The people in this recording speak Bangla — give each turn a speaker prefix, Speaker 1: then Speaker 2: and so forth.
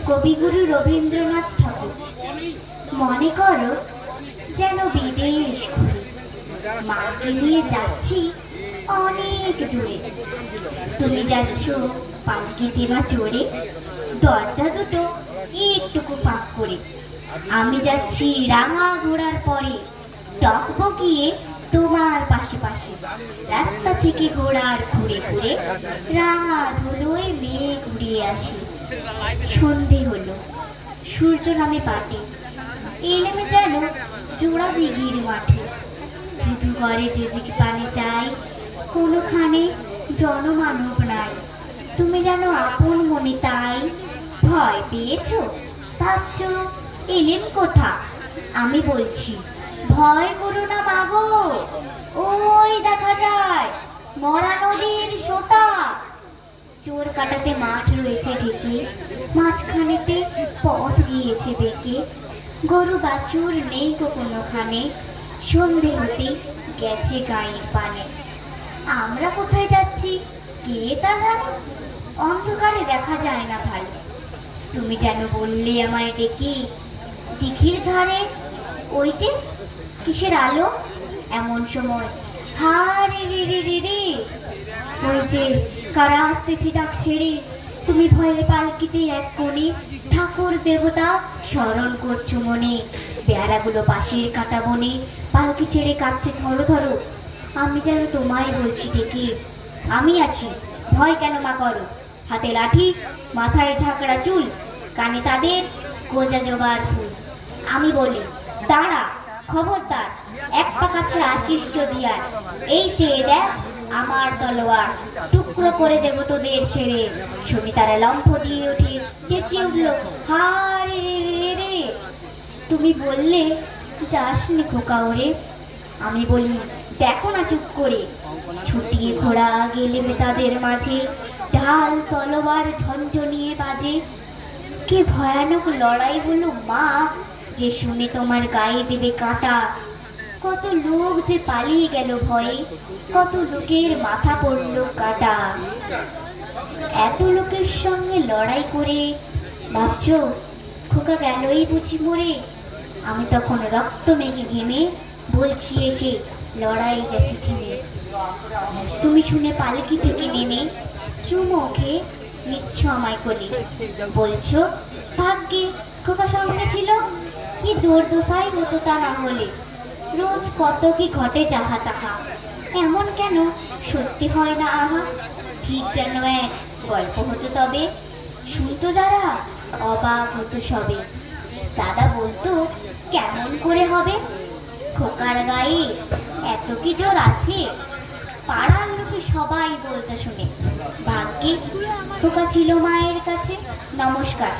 Speaker 1: কবিগুরু রবীন্দ্রনাথ ঠাকুর। মনে করো যেন বিদেশ ঘুরে মাকে নিয়ে যাচ্ছি অনেক দূরে। তুমি যাচ্ছ পালকিতে বা চড়ে, দরজা দুটো একটুকু ফাঁক করে। আমি যাচ্ছি রাঙা ঘোড়ার পরে, টকবকিয়ে তোমার পাশে পাশে। রাস্তা থেকে ঘোড়ার ঘুরে ঘুরে রাঙা ধুলোয় মেঘ উড়িয়ে আসি। সন্ধে হলো, সূর্য নামে পাটে, এলেমে যেন জোড়া দিঘির মাঠে। শুধু ঘরে যেদিকে পানে চাই, কোনোখানে জনমানব নাই। তুমি যেন আপন মনে তাই। ভয় পেয়েছো? ভাবছ এলেম কোথা? আমি বলছি ভয় করো না মাগো, ওই দেখা যায় মরা নদীর সোতা। চোর কাটাতে মাঠ রয়েছে ঢেকে, মাঝখানেতে পথ গিয়েছে বেঁকে। গরু বাছুর নেই কোনোখানে, সন্ধে হতে গেছে গায়ের পানে। আমরা কোথায় যাচ্ছি কে তা জানো? অন্ধকারে দেখা যায় না ভালো। তুমি যেন বললে আমায় ডেকে, দিঘির ধারে ওই যে কিসের আলো? এমন সময় হা রে রে রে রে রে, ওই যে কারা আসতেছে ডাক ছেড়ে। তুমি ভয়ে পালকিতে এক কোণে ঠাকুর দেবতা স্মরণ করছো মনে। পেয়ারাগুলো পাশের কাটা বনে পালকি ছেড়ে কাঁপছে ধরো ধরো। আমি যেন তোমায় বলছি ডেকে, আমি আছি, ভয় কেন মা করো। হাতে লাঠি, মাথায় ঝাঁকড়া চুল, কানে তাদের গোজা জবার ফুল। আমি বলি দাঁড়া, খবরদার, এক পা কাছে আসিস যদি আর। এই চেয়ে দেখ আমার তলোয়ার, টুকরো করে দেব তোদের সেরে। শুনি তারা লম্ফ দিয়ে ওঠে, চেঁচিয়ে উঠলো হা রে রে রে রে। তুমি বললে যাসনি খোকা ওরে। আমি বলি দেখো না চুপ করে। ছুটিয়ে ঘোড়া গেলে তাদের মাঝে, ঢাল তলোয়ার ঝনঝনিয়ে বাজে। কি ভয়ানক লড়াই হলো মা, যে শুনে তোমার গায়ে দেবে কাঁটা। কত লোক যে পালিয়ে গেল ভয়ে, কত লোকের মাথা পড়লো কাটা। এত লোকের সঙ্গে লড়াই করে ভাবছো খোকা গেলই বুঝি মরে। আমি তখন রক্ত মেঘে ঘেমে বলছি এসে লড়াই গেছে থেমে। তুমি শুনে পালকি থেকে নেমে চুমো খেয়ে নিচ্ছ আমায় কোলে। বলছো ভাগ্যে খোকা সঙ্গে ছিল, কি দোষাই হতো তা না হলে। রোজ কত কি ঘটে যাহা তাহা, এমন কেন সত্যি হয় না আহা। ঠিক যেন এক গল্প হতো তবে, শুনতো যারা অবাক হতো সবে। দাদা বলতো কেমন করে হবে, খোকার গায়ে এত কি জোর আছে। পাড়ার লোকে সবাই বলতে শুনে, ভাগ্যে খোকা ছিল মায়ের কাছে। নমস্কার।